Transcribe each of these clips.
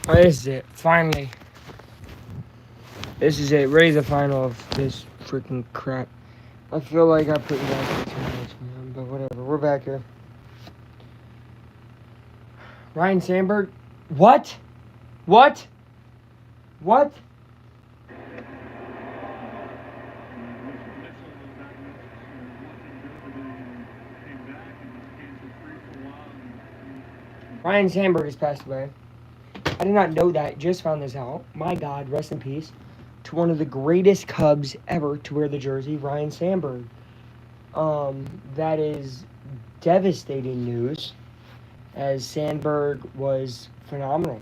Oh, this is it. Finally. This is it. Ready the final of this freaking crap. I feel like I put you guys too much, man, but whatever. We're back here. Ryan Sandberg. What? What? What? Ryan Sandberg has passed away. I did not know that. Just found this out. My God, rest in peace to one of the greatest Cubs ever to wear the jersey, Ryan Sandberg. That is devastating news, as Sandberg was phenomenal.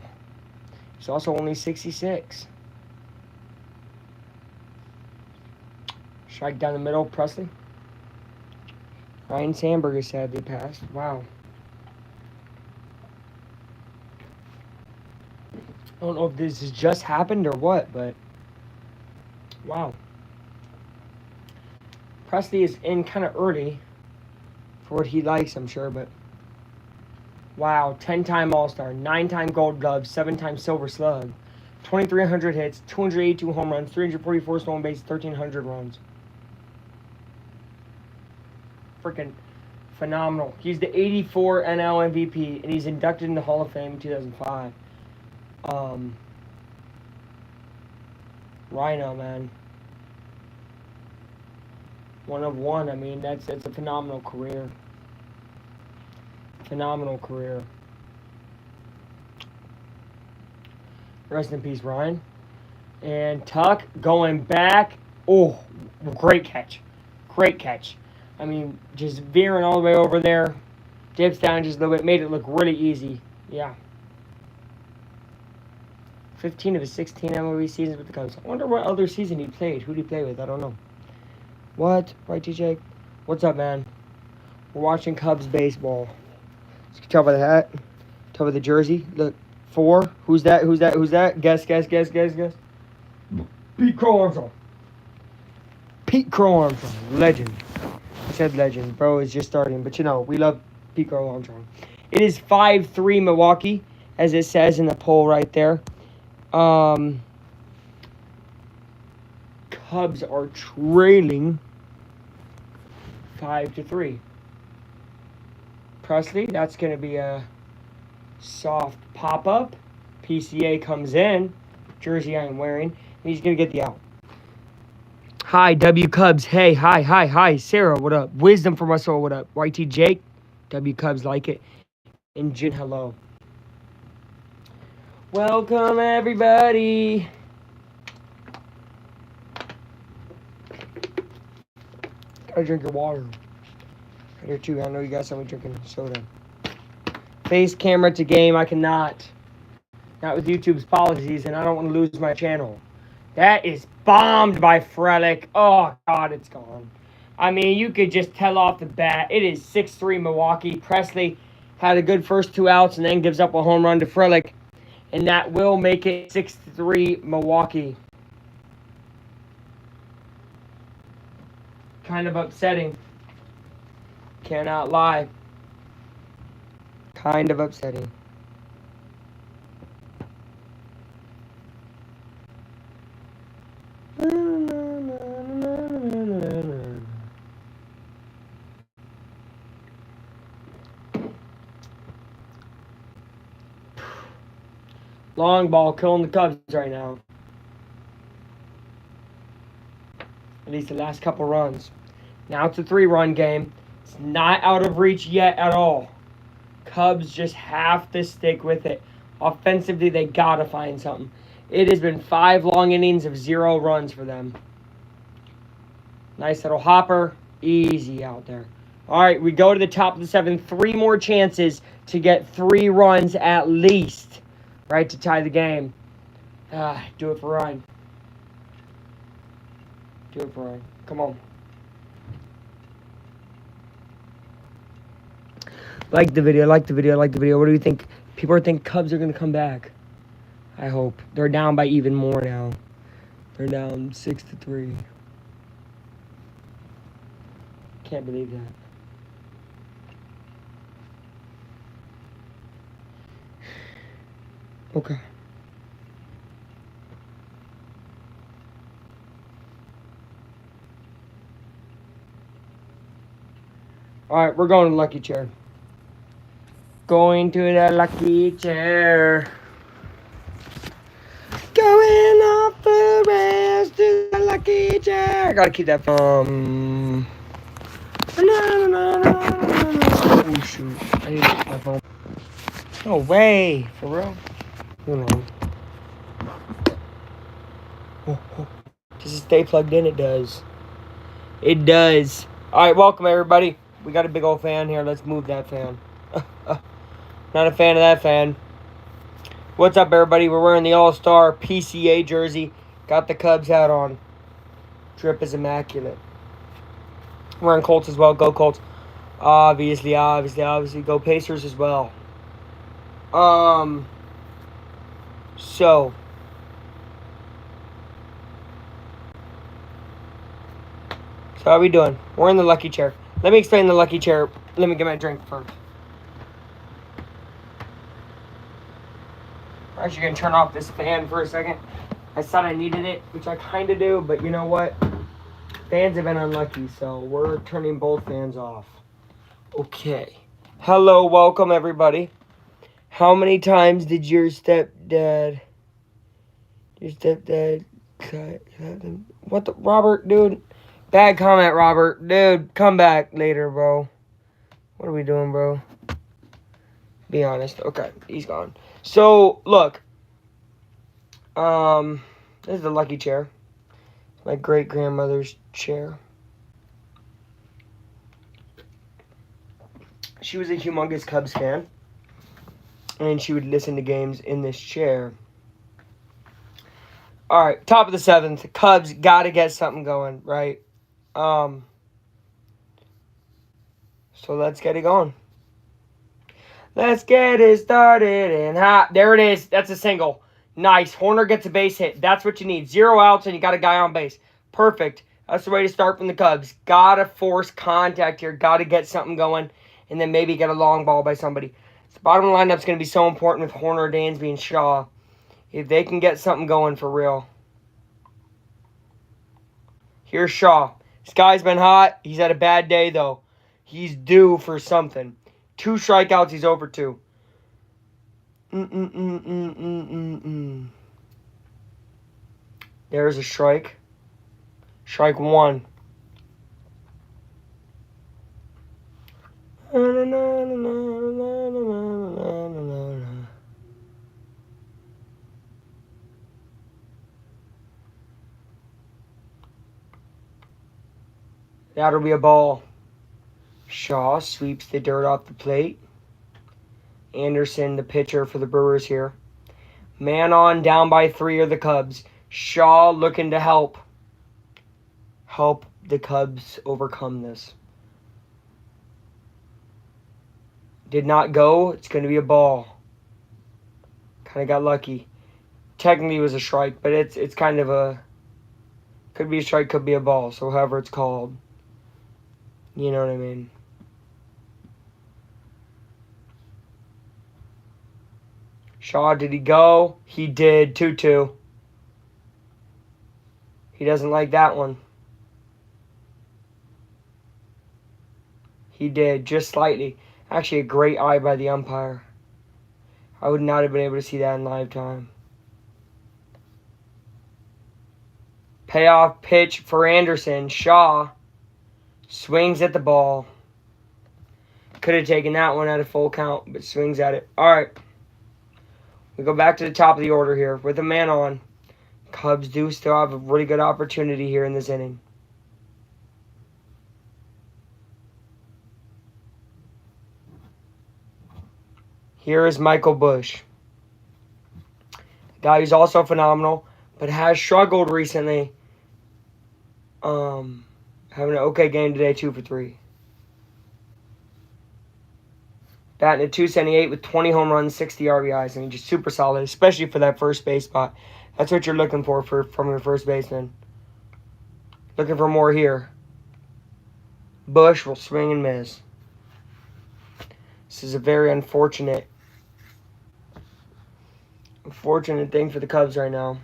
He's also only 66. Strike down the middle, Presley. Ryan Sandberg is sadly passed. Wow. I don't know if this has just happened or what, but wow. Presley is in kind of early for what he likes, I'm sure, but wow. 10-time All-Star, 9-time Gold Glove, 7-time Silver Slug, 2,300 hits, 282 home runs, 344 stolen bases, 1,300 runs. Freaking phenomenal. He's the 84 NL MVP, and he's inducted in the Hall of Fame in 2005. Rhino, man. One of one. I mean, that's a phenomenal career. Phenomenal career. Rest in peace, Ryan. And Tuck going back. Oh, great catch. Great catch. I mean, just veering all the way over there. Dips down just a little bit. Made it look really easy. Yeah. 15 of his 16 MLB seasons with the Cubs. I wonder what other season he played. Who did he play with? I don't know. What? Right, TJ? What's up, man? We're watching Cubs baseball. You can tell by the hat. Tell by the jersey. Look, 4. Who's that? Who's that? Who's that? Guess. Pete Crow Armstrong. Pete Crow Armstrong. Legend. I said legend. Bro is just starting. But you know, we love Pete Crow Armstrong. It is 5-3 Milwaukee, as it says in the poll right there. Cubs are trailing 5-3. Presley, that's going to be a soft pop-up. PCA comes in. Jersey I am wearing. He's going to get the out. Hi, W Cubs. Hey, hi. Sarah, what up? Wisdom from my soul, what up? YT Jake, W Cubs like it. And Jin, hello. Welcome, everybody. Gotta drink your water. Here too. I know you guys saw me drinking soda. Face camera to game. I cannot. Not with YouTube's policies, and I don't want to lose my channel. That is bombed by Frelick. Oh, God, it's gone. I mean, you could just tell off the bat. It is 6-3 Milwaukee. Presley had a good first 2 outs and then gives up a home run to Frelick. And that will make it 6-3 Milwaukee. Kind of upsetting. Cannot lie. Kind of upsetting. Long ball killing the Cubs right now. At least the last couple runs. Now it's a 3-run game. It's not out of reach yet at all. Cubs just have to stick with it. Offensively, they gotta find something. It has been 5 long innings of 0 runs for them. Nice little hopper. Easy out there. All right, we go to the top of the 7th. 3 more chances to get 3 runs at least. Right, to tie the game. Do it for Ryan. Do it for Ryan. Come on. Like the video. What do you think? People think Cubs are going to come back. I hope. They're down by even more now. They're down 6-3. Can't believe that. Okay. All right, we're going to lucky chair. Going to the lucky chair. Going off the rails to the lucky chair. I gotta keep that from. Oh shoot! I need to get my phone. No way, for real. Hold on. Oh. Does it stay plugged in? It does. It does. All right, welcome everybody. We got a big old fan here. Let's move that fan. Not a fan of that fan. What's up, everybody? We're wearing the All-Star PCA jersey. Got the Cubs hat on. Drip is immaculate. Wearing Colts as well. Go Colts. Obviously. Go Pacers as well. So how are we doing? We're in the lucky chair. Let me explain the lucky chair. Let me get my drink first. We're actually going to turn off this fan for a second. I thought I needed it, which I kind of do, but you know what? Fans have been unlucky, so we're turning both fans off. Okay. Hello, welcome everybody. How many times did your stepdad cut them? What the, Robert, dude? Bad comment, Robert. Dude, come back later, bro. What are we doing, bro? Be honest. Okay, he's gone. So, look. This is the lucky chair. My great-grandmother's chair. She was a humongous Cubs fan. And she would listen to games in this chair. Alright, top of the 7th. Cubs got to get something going, right? So let's get it going. Let's get it started and hot. There it is. That's a single. Nice. Horner gets a base hit. That's what you need. 0 outs and you got a guy on base. Perfect. That's the way to start from the Cubs. Got to force contact here. Got to get something going. And then maybe get a long ball by somebody. The bottom lineup's going to be so important with Horner, Dansby, and Shaw. If they can get something going for real. Here's Shaw. This guy's been hot. He's had a bad day, though. He's due for something. 2 strikeouts. He's over 2. There's a strike. Strike 1. That'll be a ball. Shaw sweeps the dirt off the plate. Anderson, the pitcher for the Brewers here. Man on, down by 3 are the Cubs. Shaw looking to help the Cubs overcome this. Did not go. It's going to be a ball. Kind of got lucky. Technically it was a strike, but it's kind of a... Could be a strike, could be a ball. So however it's called. You know what I mean? Shaw, did he go? He did. 2-2. He doesn't like that one. He did, just slightly. Actually, a great eye by the umpire. I would not have been able to see that in live time. Payoff pitch for Anderson. Shaw swings at the ball. Could have taken that one at a full count, but swings at it. All right. We go back to the top of the order here with a man on. Cubs do still have a really good opportunity here in this inning. Here is Michael Busch. A guy who's also phenomenal, but has struggled recently. Having an okay game today, 2 for 3. Batting at .278 with 20 home runs, 60 RBIs. I mean, just super solid, especially for that first base spot. That's what you're looking for from your first baseman. Looking for more here. Busch will swing and miss. This is a very unfortunate thing for the Cubs right now.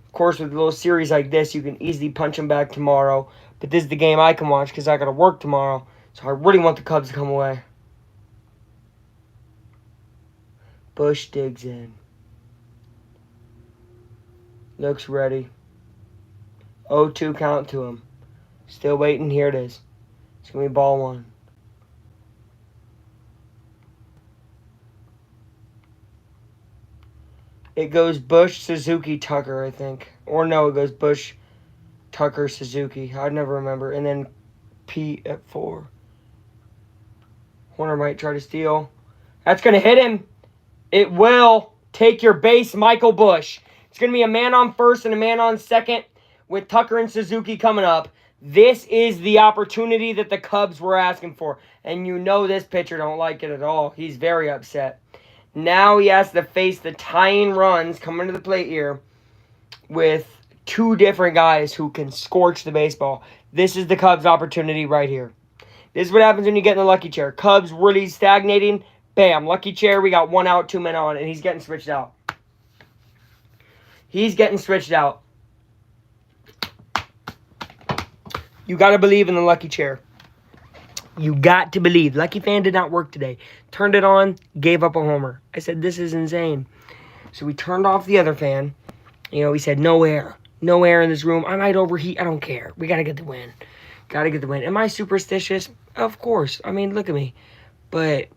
Of course, with a little series like this, you can easily punch them back tomorrow. But this is the game I can watch because I got to work tomorrow. So I really want the Cubs to come away. Bush digs in. Looks ready. 0-2 count to him. Still waiting. Here it is. It's going to be ball one. It goes Bush, Suzuki, Tucker, I think. Or no, it goes Bush, Tucker, Suzuki. I'd never remember. And then Pete at 4. Horner might try to steal. That's going to hit him. It will. Take your base, Michael Bush. It's going to be a man on first and a man on second with Tucker and Suzuki coming up. This is the opportunity that the Cubs were asking for. And you know this pitcher don't like it at all. He's very upset. Now he has to face the tying runs coming to the plate here with two different guys who can scorch the baseball. This is the Cubs' opportunity right here. This is what happens when you get in the lucky chair. Cubs really stagnating. Bam, lucky chair. We got 1 out, 2 men on, and he's getting switched out. He's getting switched out. You got to believe in the lucky chair. You got to believe. Lucky fan did not work today. Turned it on, gave up a homer. I said, this is insane. So we turned off the other fan. You know, we said, no air. No air in this room. I might overheat. I don't care. We got to get the win. Got to get the win. Am I superstitious? Of course. I mean, look at me. But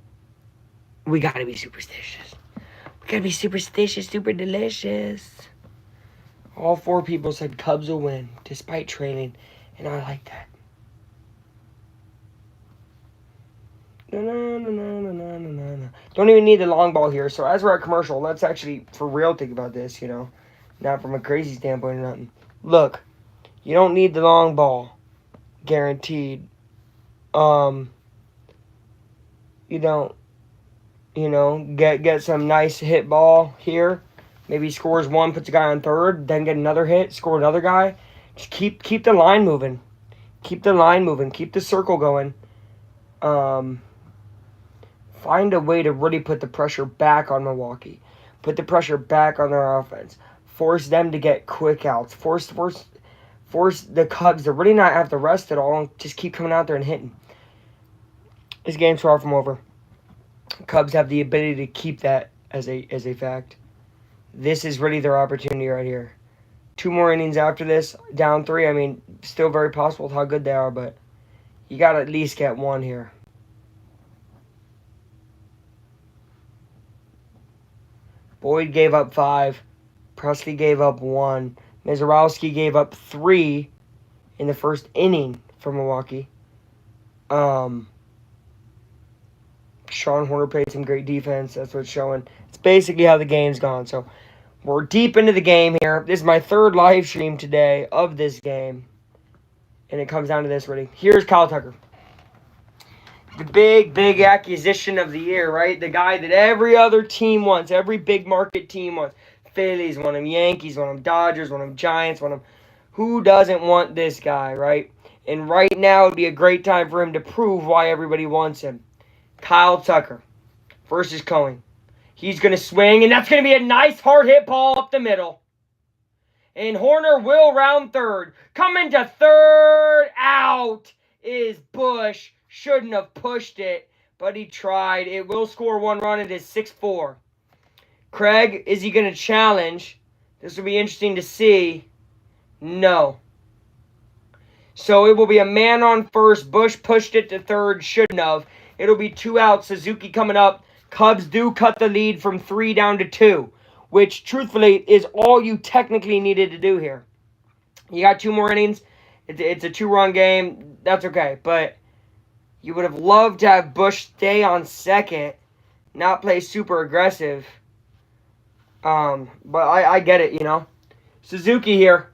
we got to be superstitious. We got to be superstitious, super delicious. All 4 people said Cubs will win, despite trailing. And I like that. No. Don't even need the long ball here. So as we're at commercial, let's actually, for real, think about this, you know. Not from a crazy standpoint or nothing. Look, you don't need the long ball. Guaranteed. You don't, you know, get some nice hit ball here. Maybe scores 1, puts a guy on third, then get another hit, score another guy. Just keep the line moving. Keep the line moving. Keep the circle going. Find a way to really put the pressure back on Milwaukee. Put the pressure back on their offense. Force them to get quick outs. Force the Cubs to really not have to rest at all and just keep coming out there and hitting. This game's far from over. Cubs have the ability to keep that as a fact. This is really their opportunity right here. 2 more innings after this, down 3. I mean, still very possible with how good they are, but you got to at least get 1 here. Boyd gave up 5. Presley gave up 1. Mizorowski gave up 3 in the first inning for Milwaukee. Sean Horner played some great defense. That's what's showing. It's basically how the game's gone. So we're deep into the game here. This is my 3rd live stream today of this game. And it comes down to this, ready? Here's Kyle Tucker. The big acquisition of the year, right? The guy that every other team wants. Every big market team wants. Phillies want him. Yankees want him. Dodgers want him. Giants want him. Who doesn't want this guy, right? And right now would be a great time for him to prove why everybody wants him. Kyle Tucker versus Cohen. He's going to swing, and that's going to be a nice hard hit ball up the middle. And Horner will round third. Coming to third, out is Bush. Shouldn't have pushed it, but he tried. It will score 1 run. It is 6-4. Craig, is he going to challenge? This will be interesting to see. No. So it will be a man on first. Bush pushed it to third. Shouldn't have. It'll be 2 outs. Suzuki coming up. Cubs do cut the lead from 3 down to 2, which truthfully is all you technically needed to do here. You got 2 more innings. It's a 2-run game. That's okay. But you would have loved to have Bush stay on second, not play super aggressive. But I get it, you know. Suzuki here.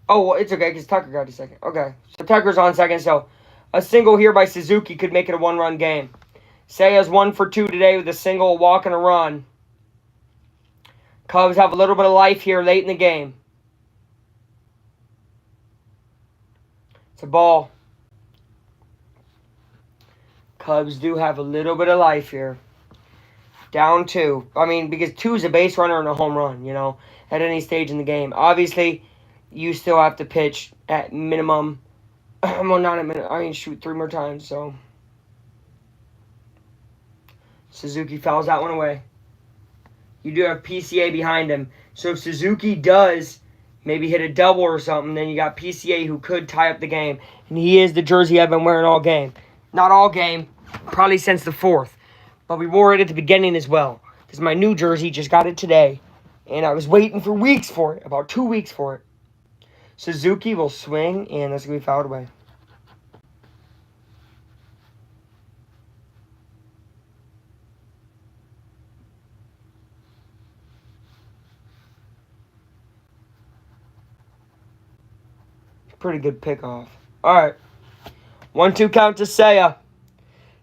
Oh, well, it's okay because Tucker got to second. Okay, so Tucker's on second, so a single here by Suzuki could make it a 1-run game. Seiya's 1 for 2 today with a single, a walk, and a run. Cubs have a little bit of life here late in the game. It's a ball. Cubs do have a little bit of life here. Down 2. I mean, because 2 is a base runner and a home run, you know, at any stage in the game. Obviously, you still have to pitch at minimum. Well, not a minute. I mean, shoot 3 more times. So Suzuki fouls that one away. You do have PCA behind him. So if Suzuki does maybe hit a double or something, then you got PCA who could tie up the game. And he is the jersey I've been wearing all game. Not all game, probably since the 4th. But we wore it at the beginning as well. This is my new jersey, just got it today. And I was waiting for weeks for it, about 2 weeks for it. Suzuki will swing, and that's going to be fouled away. Pretty good pickoff. All right. 1-2 count to Seiya.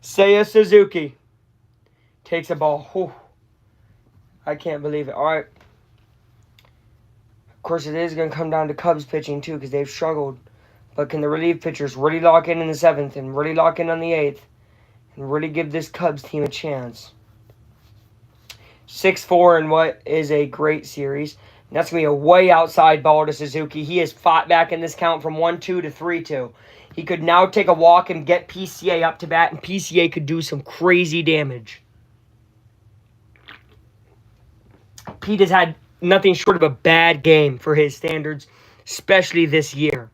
Seiya Suzuki takes a ball. Whew. I can't believe it. All right. Of course, it is going to come down to Cubs pitching, too, because they've struggled. But can the relief pitchers really lock in the 7th and really lock in on the 8th and really give this Cubs team a chance? 6-4 in what is a great series. And that's going to be a way outside ball to Suzuki. He has fought back in this count from 1-2 to 3-2. He could now take a walk and get PCA up to bat, and PCA could do some crazy damage. Pete has had nothing short of a bad game for his standards, especially this year.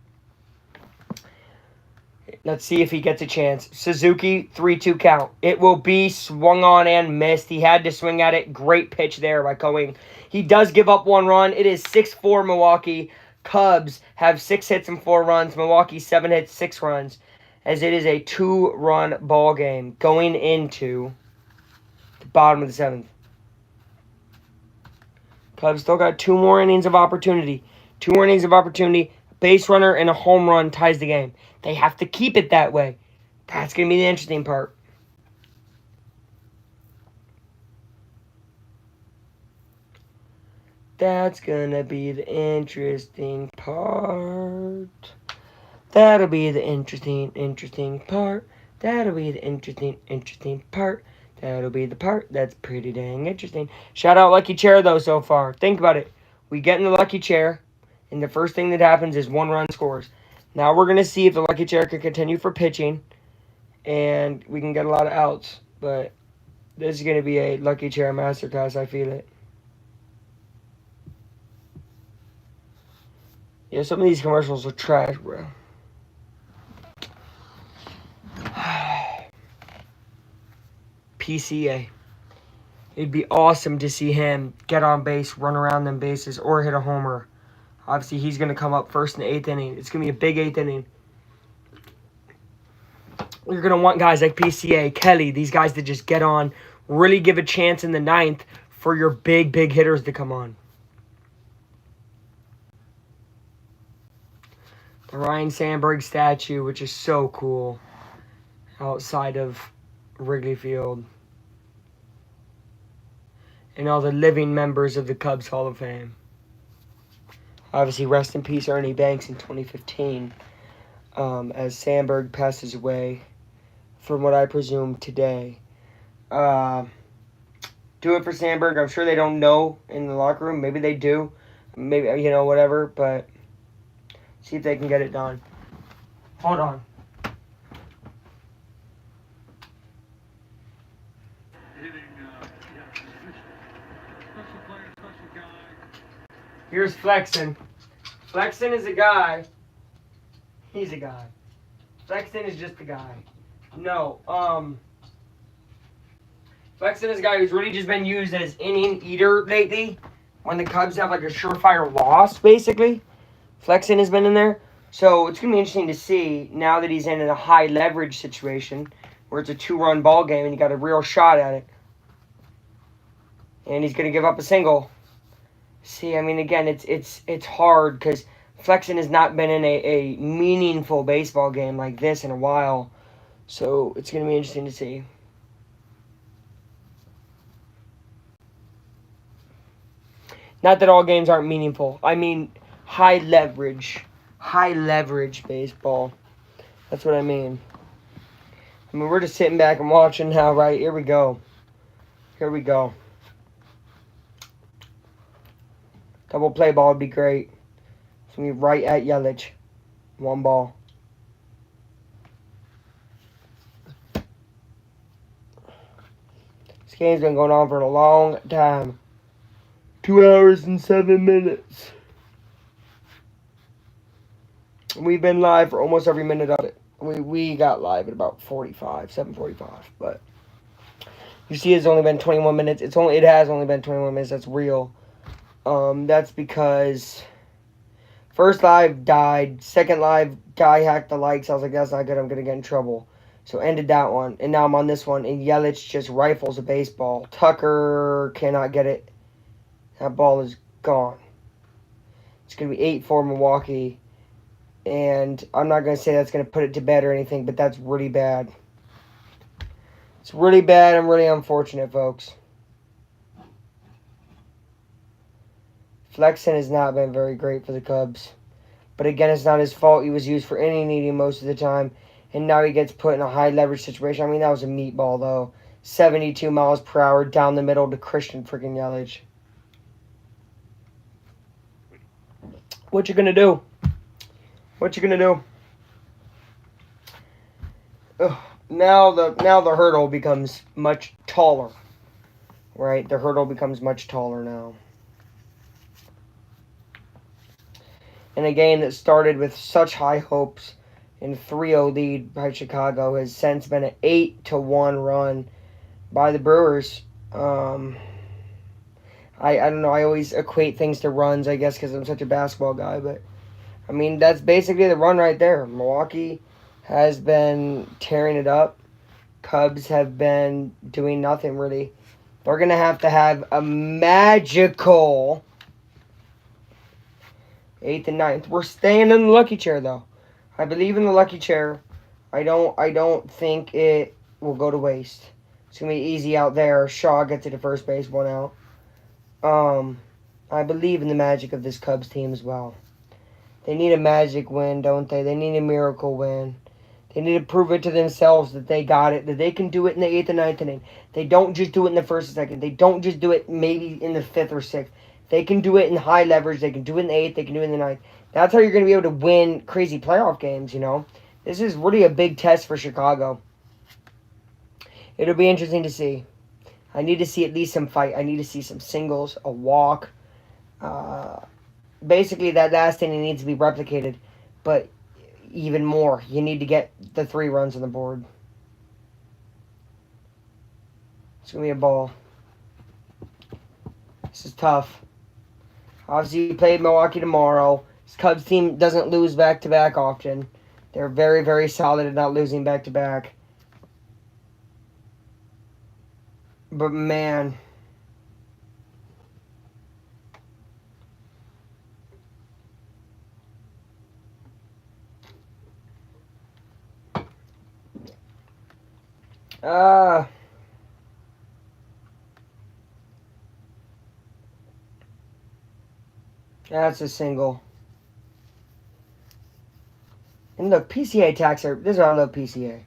Let's see if he gets a chance. Suzuki, 3-2 count. It will be swung on and missed. He had to swing at it. Great pitch there by Coing. He does give up 1 run. It is 6-4 Milwaukee. Cubs have 6 hits and 4 runs. Milwaukee 7 hits, 6 runs. As it is a 2-run ball game going into the bottom of the 7th. Cubs still got 2 more innings of opportunity. 2 more innings of opportunity. Base runner and a home run ties the game. They have to keep it that way. That's going to be the interesting part. That's going to be the interesting part. That'll be the interesting part. That'll be the interesting part. That'll be the part that's pretty dang interesting. Shout out Lucky Chair, though, so far. Think about it. We get in the Lucky Chair, and the first thing that happens is 1 run scores. Now we're going to see if the Lucky Chair can continue for pitching, and we can get a lot of outs. But this is going to be a Lucky Chair masterclass. I feel it. Yeah, some of these commercials are trash, bro. PCA. It'd be awesome to see him get on base, run around them bases, or hit a homer. Obviously, he's going to come up first in the 8th inning. It's going to be a big 8th inning. You're going to want guys like PCA, Kelly, these guys to just get on, really give a chance in the 9th for your big hitters to come on. The Ryan Sandberg statue, which is so cool, outside of Wrigley Field. And all the living members of the Cubs Hall of Fame. Obviously, rest in peace, Ernie Banks in 2015, as Sandberg passes away, from what I presume today. Do it for Sandberg. I'm sure they don't know in the locker room. Maybe they do. Maybe, whatever. But see if they can get it done. Hold on. Here's Flexen. Flexen is a guy. He's a guy. Flexen is just a guy. No, Flexen is a guy who's really just been used as inning eater lately. When the Cubs have like a surefire loss, basically. Flexen has been in there. So it's going to be interesting to see now that he's in a high leverage situation where it's a 2-run ball game and you got a real shot at it. And he's going to give up a single. See, I mean, again, it's hard because Flexen has not been in a meaningful baseball game like this in a while. So it's going to be interesting to see. Not that all games aren't meaningful. I mean, high leverage baseball. That's what I mean. I mean, we're just sitting back and watching now, right? Here we go. Double play ball would be great. It's going to be right at Yelich. 1 ball. This game's been going on for a long time. 2 hours and 7 minutes. We've been live for almost every minute of it. We got live at about 7:45, but you see it's only been 21 minutes. It has only been 21 minutes. That's real. That's because first live died. Second live, guy hacked the likes. I was like, that's not good. I'm going to get in trouble. So ended that one. And now I'm on this one. And Yelich just rifles a baseball. Tucker cannot get it. That ball is gone. It's going to be 8-4 Milwaukee. And I'm not going to say that's going to put it to bed or anything, but that's really bad. It's really bad and really unfortunate, folks. Flexen has not been very great for the Cubs. But again, it's not his fault. He was used for inning needing most of the time. And now he gets put in a high leverage situation. I mean, that was a meatball, though. 72 miles per hour down the middle to Christian freaking Yelich. What you going to do? What you gonna do? Ugh. Now the hurdle becomes much taller, right? The hurdle becomes much taller now. In a game that started with such high hopes and 3-0 lead by Chicago has since been an 8-1 run by the Brewers. I don't know. I always equate things to runs, I guess, because I'm such a basketball guy, but. I mean, that's basically the run right there. Milwaukee has been tearing it up. Cubs have been doing nothing, really. They're going to have a magical 8th and 9th. We're staying in the lucky chair, though. I believe in the lucky chair. I don't think it will go to waste. It's going to be easy out there. Shaw gets to the first base, 1 out. I believe in the magic of this Cubs team as well. They need a magic win, don't they? They need a miracle win. They need to prove it to themselves that they got it, that they can do it in the 8th and 9th inning. They don't just do it in the 1st and 2nd. They don't just do it maybe in the 5th or 6th. They can do it in high leverage. They can do it in the 8th. They can do it in the 9th. That's how you're going to be able to win crazy playoff games, you know. This is really a big test for Chicago. It'll be interesting to see. I need to see at least some fight. I need to see some singles, a walk, basically, that last inning needs to be replicated, but even more, you need to get the 3 runs on the board. It's going to be a ball. This is tough. Obviously, you play Milwaukee tomorrow. This Cubs team doesn't lose back-to-back often. They're very, very solid at not losing back-to-back. But, man... That's a single. And look, PCA attacks are... This is why I love PCA.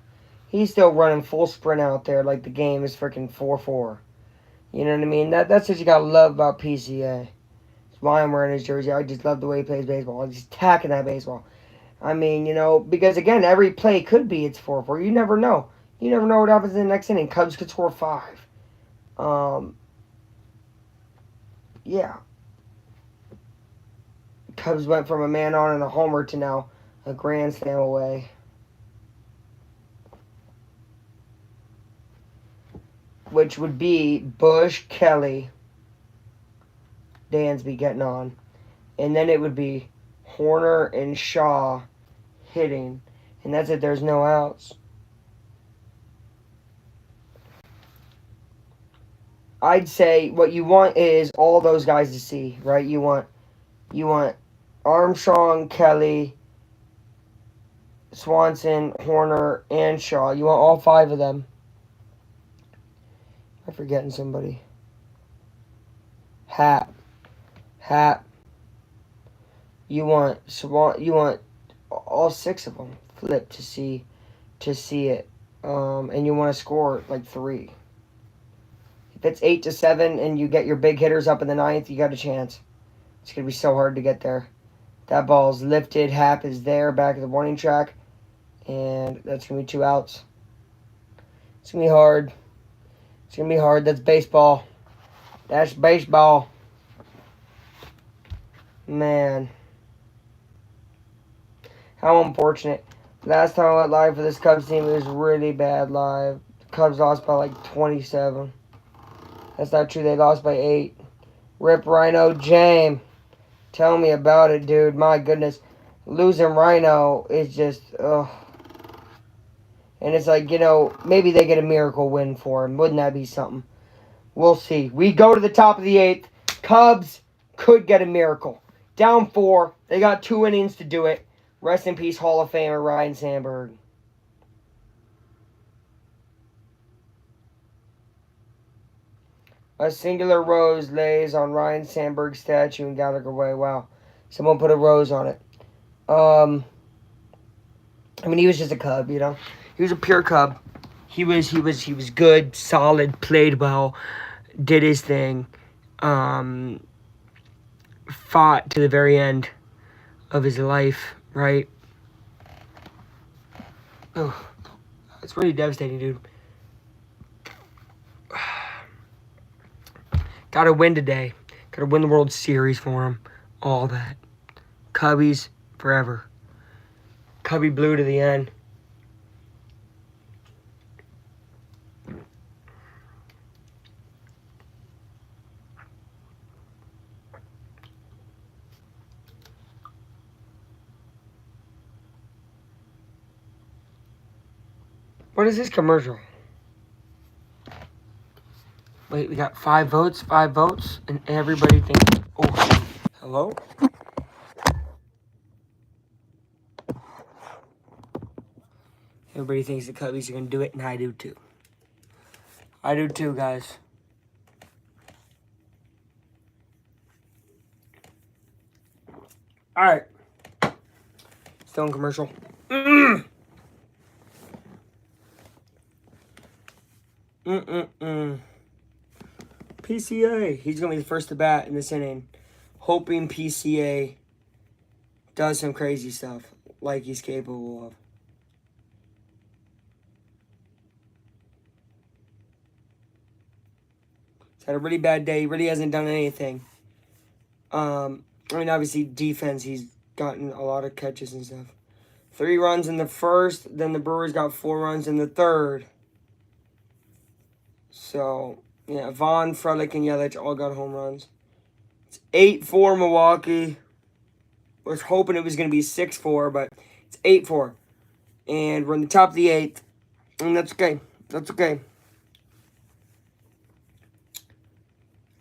He's still running full sprint out there like the game is freaking 4-4. You know what I mean? That's what you gotta love about PCA. That's why I'm wearing his jersey. I just love the way he plays baseball. He's attacking that baseball. I mean, you know, because again, every play could be it's 4-4. You never know. You never know what happens in the next inning. Cubs could score 5. Yeah. Cubs went from a man on and a homer to now a grand slam away. Which would be Bush, Kelly, Dansby getting on. And then it would be Horner and Shaw hitting. And that's it. There's no outs. I'd say what you want is all those guys to see, right? You want Armstrong, Kelly, Swanson, Horner, and Shaw. You want all 5 of them. I'm forgetting somebody. Hat. You want all 6 of them flipped to see it. And you want to score like 3. If it's 8-7 and you get your big hitters up in the 9th, you got a chance. It's gonna be so hard to get there. That ball's lifted. Hap is there, back at the warning track. And that's going to be 2 outs. It's going to be hard. It's going to be hard. That's baseball. That's baseball. Man. How unfortunate. Last time I went live for this Cubs team, it was really bad live. The Cubs lost by like 27. That's not true. They lost by 8. Rip Rhino James. Tell me about it, dude. My goodness. Losing Rhino is just, ugh. And it's like, maybe they get a miracle win for him. Wouldn't that be something? We'll see. We go to the top of the 8th. Cubs could get a miracle. Down 4. They got 2 innings to do it. Rest in peace, Hall of Famer Ryne Sandberg. A singular rose lays on Ryne Sandberg's statue in Gallagher Way. Wow. Someone put a rose on it. He was just a Cub, He was a pure Cub. He was good, solid, played well, did his thing. Fought to the very end of his life, right? Oh, it's really devastating, dude. Gotta win today. Gotta win the World Series for him. All that. Cubbies forever. Cubby blue to the end. What is this commercial? Wait, we got 5 votes, and everybody thinks, oh, hello? Everybody thinks the Cubbies are going to do it, and I do too. I do too, guys. All right. Still in commercial. PCA. He's going to be the first to bat in this inning. Hoping PCA does some crazy stuff like he's capable of. He's had a really bad day. He really hasn't done anything. Obviously, defense, he's gotten a lot of catches and stuff. 3 runs in the first. Then the Brewers got 4 runs in the third. So, yeah, Vaughn, Frelick, and Yelich all got home runs. It's 8-4 Milwaukee. I was hoping it was going to be 6-4, but it's 8-4. And we're in the top of the 8th. And that's okay. That's okay.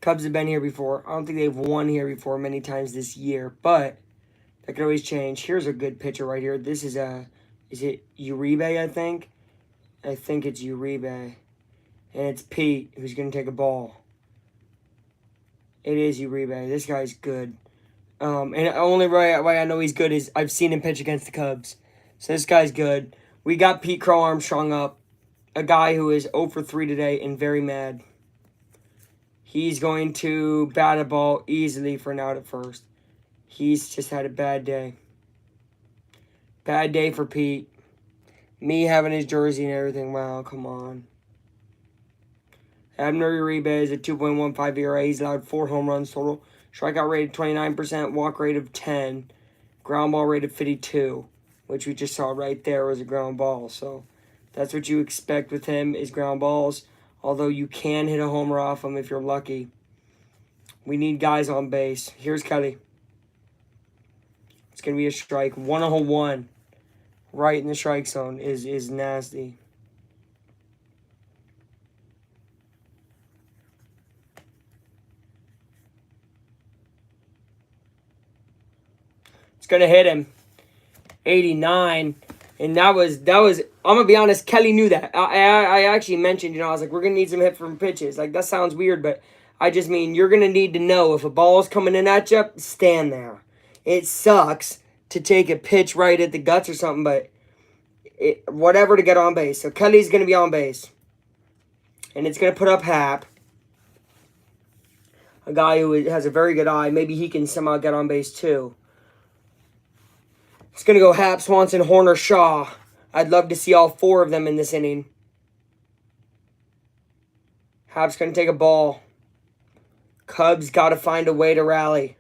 Cubs have been here before. I don't think they've won here before many times this year, but that could always change. Here's a good pitcher right here. This is it Uribe, I think? I think it's Uribe. And it's Pete who's going to take a ball. It is Uribe. This guy's good. And the only way I know he's good is I've seen him pitch against the Cubs. So this guy's good. We got Pete Crow Armstrong up. A guy who is 0 for 3 today and very mad. He's going to bat a ball easily for an out at first. He's just had a bad day. Bad day for Pete. Me having his jersey and everything. Wow, come on. Abner Uribe is a 2.15 ERA. He's allowed 4 home runs total. Strikeout rate of 29%. Walk rate of 10. Ground ball rate of 52. Which we just saw right there was a ground ball. So that's what you expect with him is ground balls. Although you can hit a homer off him if you're lucky. We need guys on base. Here's Kelly. It's going to be a strike. 1-0-1. Right in the strike zone is nasty. It's going to hit him. 89. And that was I'm going to be honest, Kelly knew that. I actually mentioned, I was like, we're going to need some hit from pitches. Like, that sounds weird, but I just mean you're going to need to know if a ball's coming in at you, stand there. It sucks to take a pitch right at the guts or something, but whatever to get on base. So Kelly's going to be on base. And it's going to put up Hap. A guy who has a very good eye. Maybe he can somehow get on base too. It's going to go Happ, Swanson, Horner, Shaw. I'd love to see all 4 of them in this inning. Happ's going to take a ball. Cubs got to find a way to rally.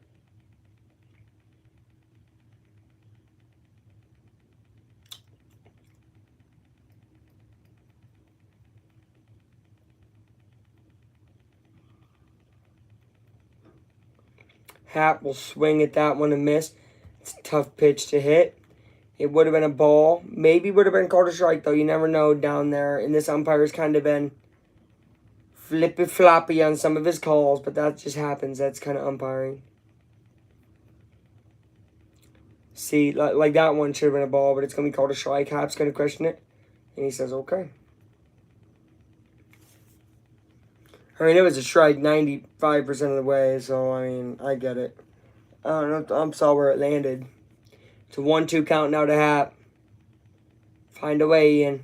Happ will swing at that one and miss. It's a tough pitch to hit. It would have been a ball. Maybe would have been called a strike, though. You never know down there. And this umpire's kind of been flippy-floppy on some of his calls, but that just happens. That's kind of umpiring. See, like that one should have been a ball, but it's going to be called a strike. Happ's going to question it, and he says, okay. I mean, it was a strike 95% of the way, so, I mean, I get it. I don't know. I saw where it landed. It's a 1-2 count now to Happ. Find a way, Ian.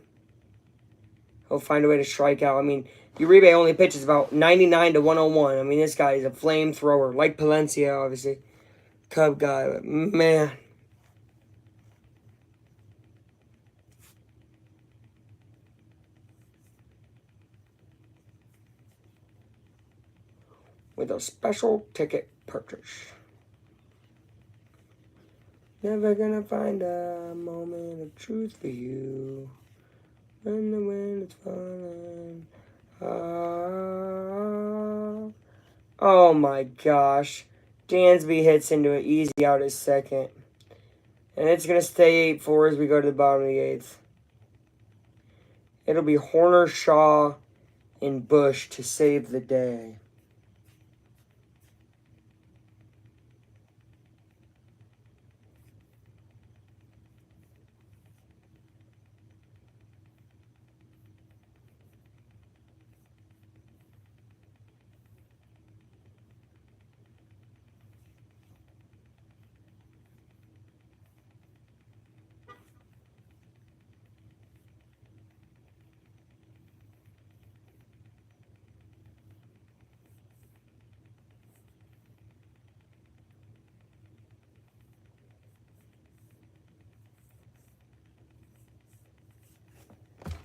He'll find a way to strike out. I mean, Uribe only pitches about 99 to 101. I mean, this guy is a flamethrower. Like Palencia, obviously. Cub guy, but man. With a special ticket purchase. Never gonna find a moment of truth for you. When the wind is falling. Oh my gosh. Dansby hits into it easy out his second. And it's going to stay 8-4 as we go to the bottom of the 8th. It'll be Horner, Shaw, and Bush to save the day.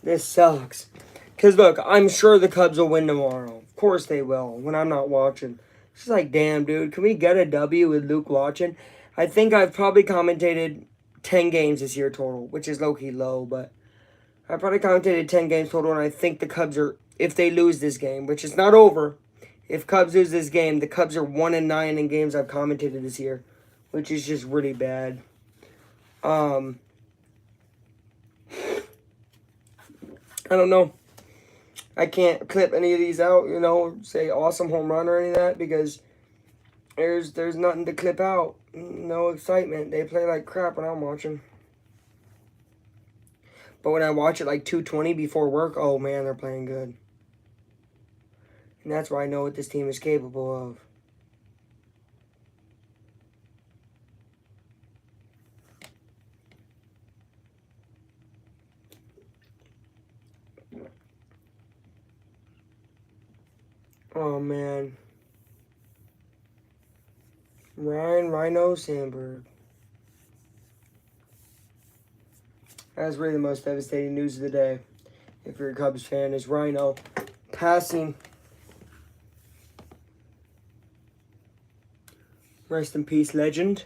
This sucks. Because, look, I'm sure the Cubs will win tomorrow. Of course they will, when I'm not watching. It's just like, damn, dude, can we get a W with Luke watching? I think I've probably commentated 10 games this year total, which is low-key low, but I probably commentated 10 games total, and I think the Cubs are, if they lose this game, which is not over, if Cubs lose this game, the Cubs are 1-9 in games I've commentated this year, which is just really bad. I don't know. I can't clip any of these out, you know, say awesome home run or any of that, because there's nothing to clip out. No excitement. They play like crap when I'm watching. But when I watch it like 2:20 before work, oh man, they're playing good. And that's why I know what this team is capable of. Oh, man. Ryan Rhino Sandberg. That's really the most devastating news of the day. If you're a Cubs fan, is Rhino passing. Rest in peace, legend.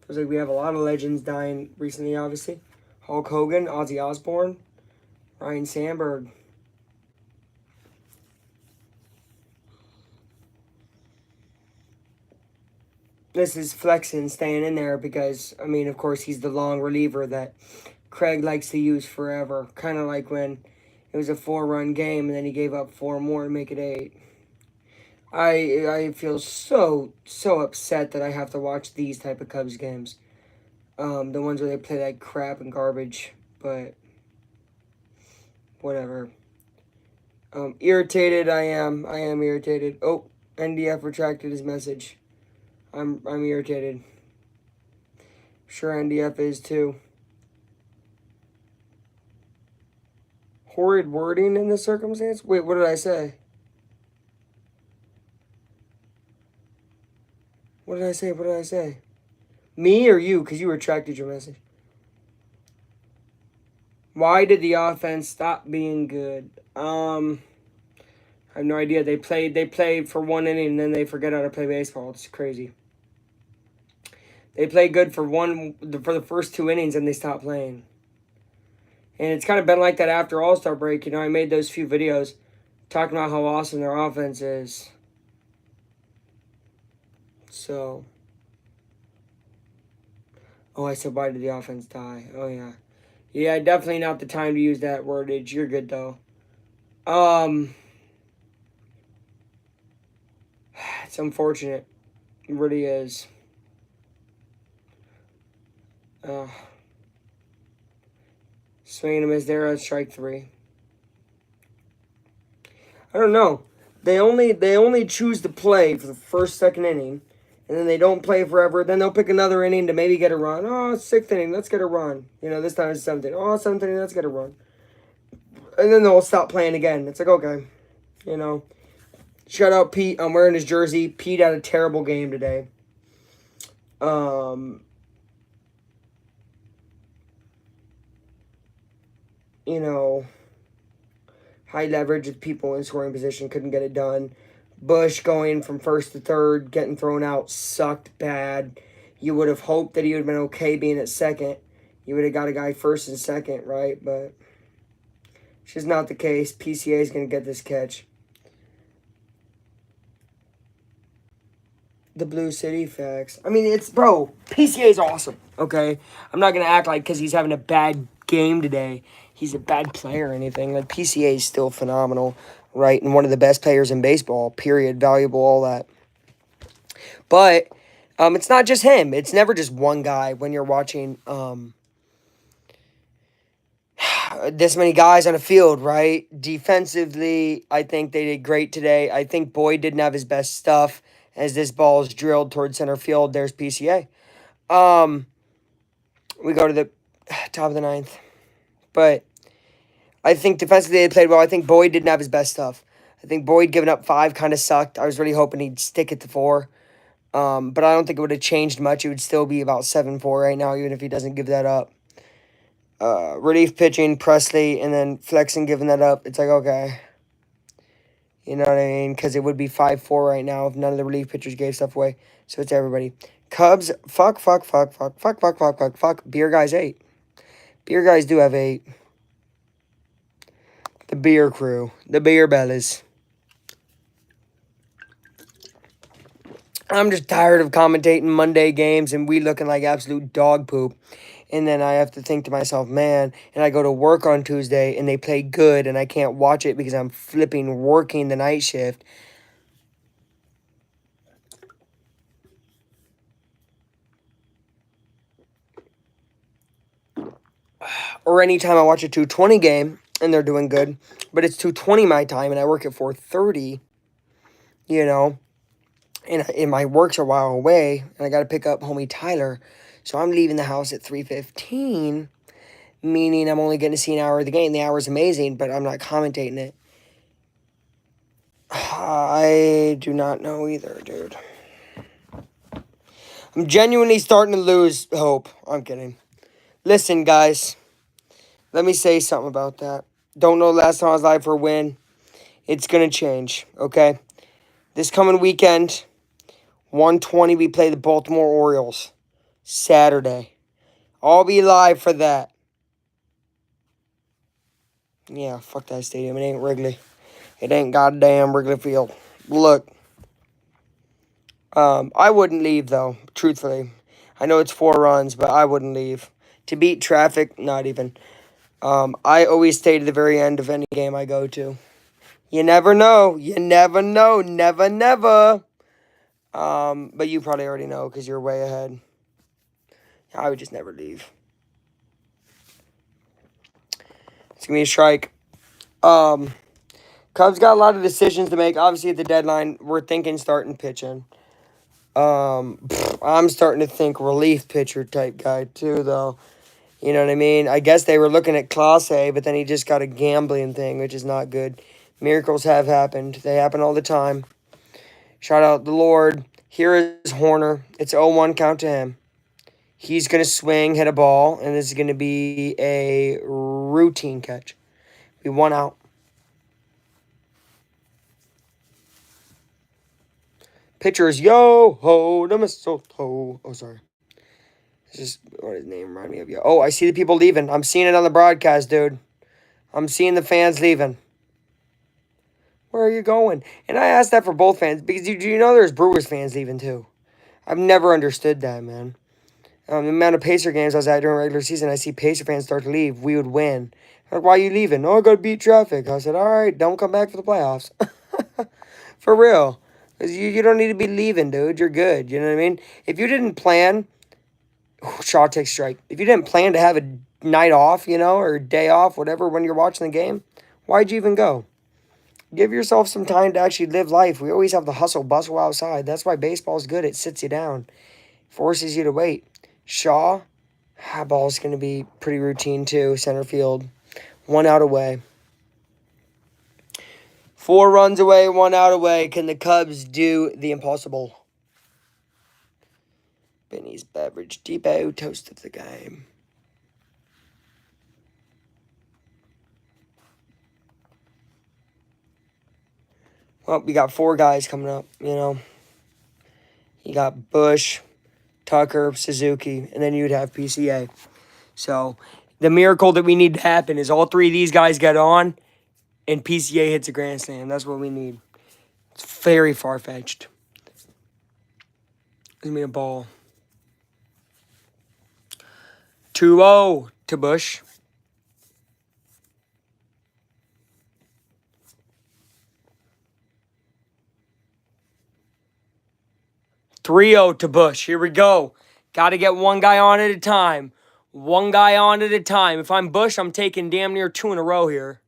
Feels like we have a lot of legends dying recently, obviously. Hulk Hogan, Ozzy Osbourne, Ryan Sandberg. This is Flexen staying in there because, I mean, of course, he's the long reliever that Craig likes to use forever. Kind of like when it was a 4-run game and then he gave up 4 more to make it 8. I feel so upset that I have to watch these type of Cubs games. The ones where they play like crap and garbage, but whatever. Irritated, I am irritated. Oh, NDF retracted his message. I'm irritated. Sure NDF is too. Horrid wording in this circumstance? Wait, what did I say? What did I say? Me or you? Because you retracted your message. Why did the offense stop being good? I have no idea. They played for 1 inning and then they forget how to play baseball. It's crazy. They played good for the first 2 innings and they stopped playing. And it's kind of been like that after All-Star break. You know, I made those few videos talking about how awesome their offense is. So, I said, why did the offense die? Oh, yeah. Yeah, definitely not the time to use that wordage. You're good, though. It's unfortunate. It really is. Swing and a miss there at strike 3. I don't know. They only choose to play for the first, second inning, and then they don't play forever. Then they'll pick another inning to maybe get a run. Oh, sixth inning, let's get a run. You know, this time it's seventh inning. Oh, seventh inning, let's get a run. And then they'll stop playing again. It's like, okay, you know. Shout out Pete. I'm wearing his jersey. Pete had a terrible game today. You know, high leverage with people in scoring position, couldn't get it done. Bush going from first to third, getting thrown out, sucked bad. You would have hoped that he would have been okay being at second. You would have got a guy first and second, right? But it's just not the case. PCA is going to get this catch. The Blue City facts. I mean, PCA is awesome, okay? I'm not going to act like because he's having a bad game today, he's a bad player or anything. Like, PCA is still phenomenal, right? And one of the best players in baseball, period, valuable, all that. But it's not just him. It's never just one guy when you're watching this many guys on a field, right? Defensively, I think they did great today. I think Boyd didn't have his best stuff. As this ball is drilled towards center field, there's PCA. We go to the top of the ninth. But I think defensively they played well. I think Boyd didn't have his best stuff. I think Boyd giving up 5 kind of sucked. I was really hoping he'd stick it to 4. But I don't think it would have changed much. It would still be about 7-4 right now, even if he doesn't give that up. Relief pitching, Presley, and then Flexen giving that up. It's like, okay. You know what I mean? Because it would be 5-4 right now if none of the relief pitchers gave stuff away. So it's everybody. Cubs, fuck. Beer guys 8. Beer guys do have 8. The beer crew. The beer bellas. I'm just tired of commentating Monday games and we looking like absolute dog poop. And then I have to think to myself, man, and I go to work on Tuesday and they play good and I can't watch it because I'm flipping working the night shift. Or anytime I watch a 2:20 game and they're doing good, but it's 2:20 my time and I work at 4:30, you know, and my work's a while away and I got to pick up homie Tyler. So I'm leaving the house at 3:15, meaning I'm only getting to see an hour of the game. The hour's amazing, but I'm not commentating it. I do not know either, dude. I'm genuinely starting to lose hope. I'm kidding. Listen, guys. Let me say something about that. Don't know last time I was live for a win. It's going to change, okay? This coming weekend, 1:20, we play the Baltimore Orioles. Saturday. I'll be live for that. Yeah, fuck that stadium. It ain't Wrigley. It ain't goddamn Wrigley Field. Look. I wouldn't leave, though, truthfully. I know it's 4 runs, but I wouldn't leave. To beat traffic, not even. I always stay to the very end of any game I go to. You never know. You never know. Never, never. But you probably already know because you're way ahead. I would just never leave. It's going to be a strike. Cubs got a lot of decisions to make. Obviously, at the deadline, we're thinking starting pitching. I'm starting to think relief pitcher type guy, too, though. You know what I mean? I guess they were looking at Clase, but then he just got a gambling thing, which is not good. Miracles have happened. They happen all the time. Shout out the Lord. Here is Horner. It's 0-1 count to him. He's going to swing, hit a ball, and this is going to be a routine catch. Be 1 out. Pitchers, yo ho, the mistletoe. Oh, sorry. This is what his name remind me of. Yo. Oh, I see the people leaving. I'm seeing it on the broadcast, dude. I'm seeing the fans leaving. Where are you going? And I asked that for both fans because do you know there's Brewers fans leaving too? I've never understood that, man. The amount of Pacer games I was at during regular season, I see Pacer fans start to leave. We would win. Like, why are you leaving? Oh, I got to beat traffic. I said, all right, don't come back for the playoffs. For real. Because you don't need to be leaving, dude. You're good. You know what I mean? If you didn't plan, Shaw takes strike. If you didn't plan to have a night off, or day off, whatever, when you're watching the game, why'd you even go? Give yourself some time to actually live life. We always have the hustle, bustle outside. That's why baseball's good. It sits you down. Forces you to wait. Shaw, that ball's going to be pretty routine too. Center field. 1 out away. 4 runs away, 1 out away. Can the Cubs do the impossible? Benny's Beverage Depot, toast of the game. Well, we got 4 guys coming up, You got Bush, Tucker, Suzuki, and then you'd have PCA. So the miracle that we need to happen is all 3 of these guys get on and PCA hits a grand slam. That's what we need. It's very far-fetched. Give me a ball. 2-0 to Bush. 3-0 to Bush. Here we go. Got to get one guy on at a time. One guy on at a time. If I'm Bush, I'm taking damn near 2 in a row here.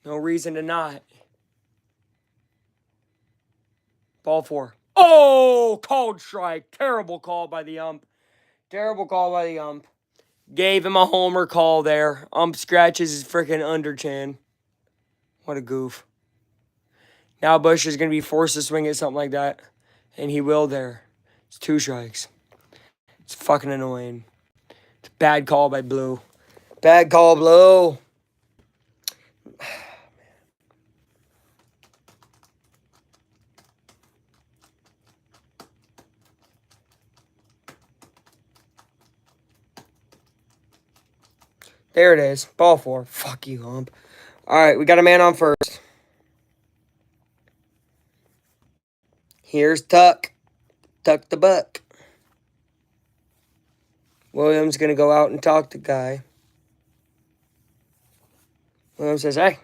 No reason to not. Ball 4. Oh, called strike. Terrible call by the ump. Terrible call by the ump. Gave him a homer call there. Ump scratches his freaking under chin. What a goof. Now Bush is going to be forced to swing at something like that. And he will there. It's 2 strikes. It's fucking annoying. It's a bad call by Blue. Bad call, Blue. There it is. Ball 4. Fuck you, ump. All right, we got a man on first. Here's Tuck. Tuck the buck. Williams going to go out and talk to the guy. Williams says, hey,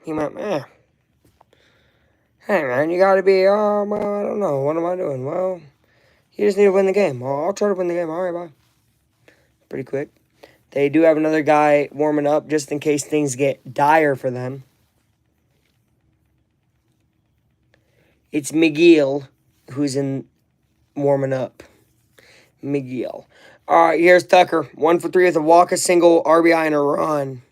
he went, hey, man, you got to be, well, I don't know. What am I doing? Well, you just need to win the game. I'll try to win the game. All right, bye. Pretty quick. They do have another guy warming up just in case things get dire for them. It's Miguel who's in warming up. Miguel. All right, here's Tucker. 1 for 3 with a walk, a single, RBI, and a run.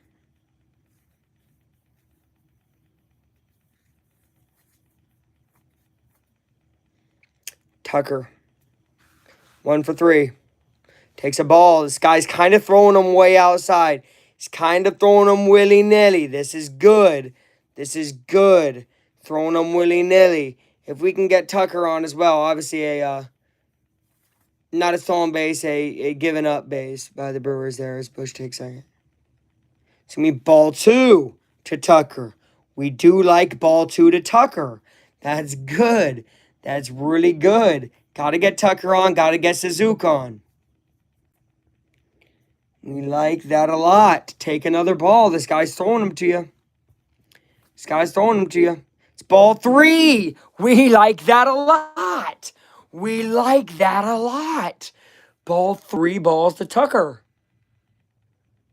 Tucker. 1 for 3. Takes a ball. This guy's kind of throwing him way outside. He's kind of throwing him willy-nilly. This is good. This is good. Throwing him willy-nilly. If we can get Tucker on as well, obviously not a stolen base, a given up base by the Brewers there as Bush takes second. It's going to be ball 2 to Tucker. We do like ball 2 to Tucker. That's good. That's really good. Got to get Tucker on. Got to get Suzuki on. We like that a lot. Take another ball. This guy's throwing them to you. This guy's throwing them to you. It's ball 3. We like that a lot. We like that a lot. Ball 3 balls to Tucker.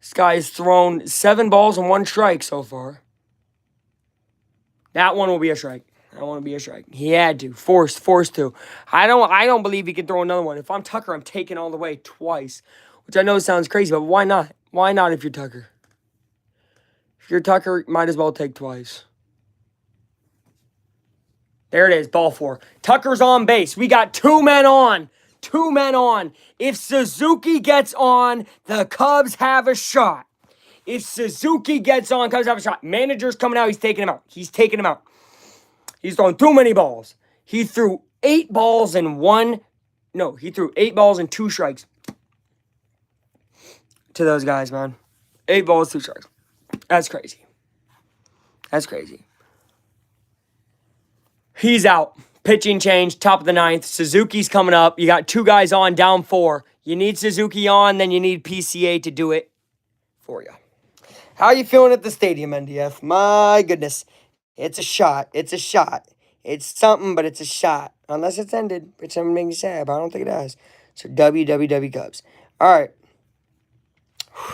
This guy's thrown 7 balls and 1 strike so far. That one will be a strike. That one will be a strike. He had to. Forced to. I don't believe he can throw another one. If I'm Tucker, I'm taking all the way twice. Which I know sounds crazy, but why not? Why not if you're Tucker? If you're Tucker, might as well take twice. There it is, ball 4. Tucker's on base. We got 2 men on. 2 men on. If Suzuki gets on, the Cubs have a shot. If Suzuki gets on, Cubs have a shot. Manager's coming out. He's taking him out. He's taking him out. He's throwing too many balls. He threw 8 balls and 1. No, he threw 8 balls and 2 strikes to those guys, man. 8 balls, 2 strikes. That's crazy. That's crazy. He's out. Pitching change, top of the 9th. Suzuki's coming up. You got 2 guys on, down 4. You need Suzuki on, then you need PCA to do it for you. How are you feeling at the stadium, NDF? My goodness. It's a shot. It's a shot. It's something, but it's a shot. Unless it's ended, which I'm making you sad, but I don't think it has. So WWW Cubs. All right.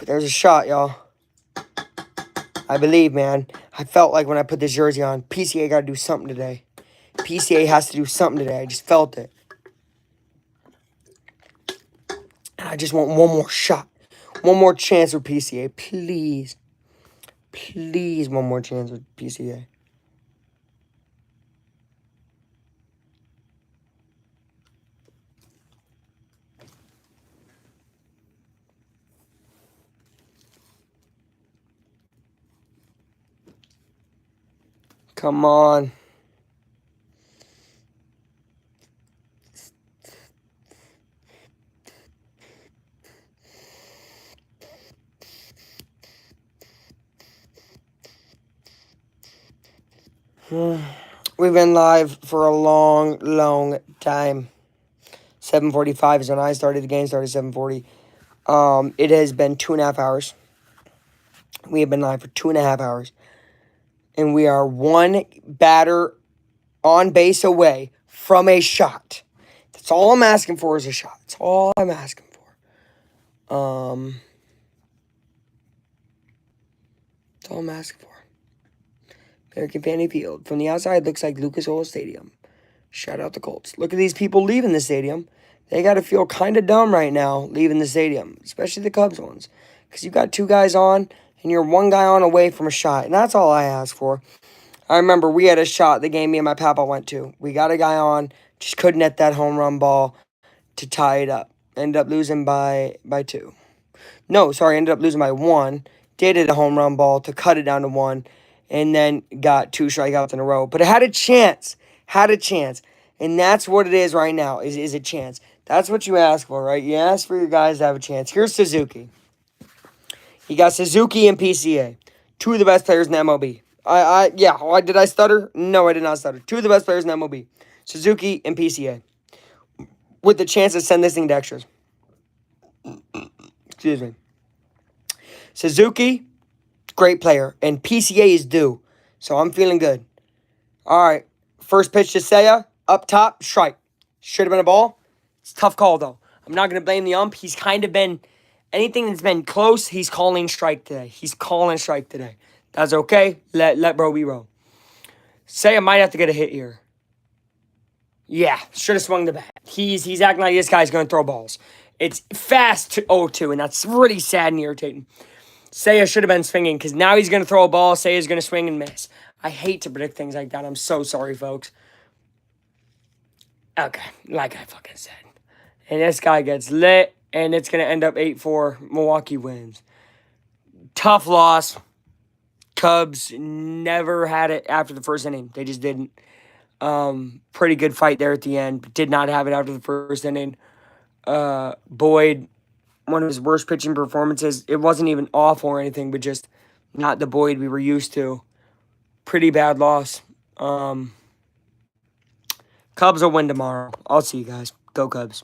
There's a shot, y'all. I believe, man. I felt like when I put this jersey on, PCA got to do something today. PCA has to do something today. I just felt it. And I just want one more shot. One more chance with PCA. Please. Please, one more chance with PCA. Come on. We've been live for a long, long time. 7:45 is when I started. The game started 7:40. It has been 2.5 hours. We have been live for 2.5 hours. And we are 1 batter on base away from a shot. That's all I'm asking for is a shot. That's all I'm asking for. That's all I'm asking for. American Fanny Field. From the outside, looks like Lucas Oil Stadium. Shout out the Colts. Look at these people leaving the stadium. They got to feel kind of dumb right now leaving the stadium, especially the Cubs ones. Because you got 2 guys on, and you're 1 guy on away from a shot. And that's all I ask for. I remember we had a shot the game me and my papa went to. We got a guy on, just couldn't hit that home run ball to tie it up. Ended up losing by 2. No, sorry, ended up losing by 1. Did hit a home run ball to cut it down to 1. And then got 2 strikeouts in a row. But it had a chance. Had a chance. And that's what it is right now, is a chance. That's what you ask for, right? You ask for your guys to have a chance. Here's Suzuki. You got Suzuki and PCA. 2 of the best players in the MLB. Did I stutter? No, I did not stutter. 2 of the best players in the MLB. Suzuki and PCA. With the chance to send this thing to extras. Excuse me. Suzuki, great player. And PCA is due. So I'm feeling good. All right. First pitch to Seiya. Up top, strike. Should have been a ball. It's a tough call, though. I'm not going to blame the ump. He's kind of been... Anything that's been close, he's calling strike today. He's calling strike today. That's okay. Let bro be bro. Seiya might have to get a hit here. Yeah, should have swung the bat. He's acting like this guy's going to throw balls. It's fast to 0-2, and that's really sad and irritating. Seiya should have been swinging, because now he's going to throw a ball. Seiya's going to swing and miss. I hate to predict things like that. I'm so sorry, folks. Okay, like I fucking said. And this guy gets lit, and it's going to end up 8-4. Milwaukee wins. Tough loss. Cubs never had it after the first inning. They just didn't. Pretty good fight there at the end, but did not have it after the first inning. Boyd, one of his worst pitching performances. It wasn't even awful or anything, but just not the Boyd we were used to. Pretty bad loss. Cubs will win tomorrow. I'll see you guys. Go Cubs.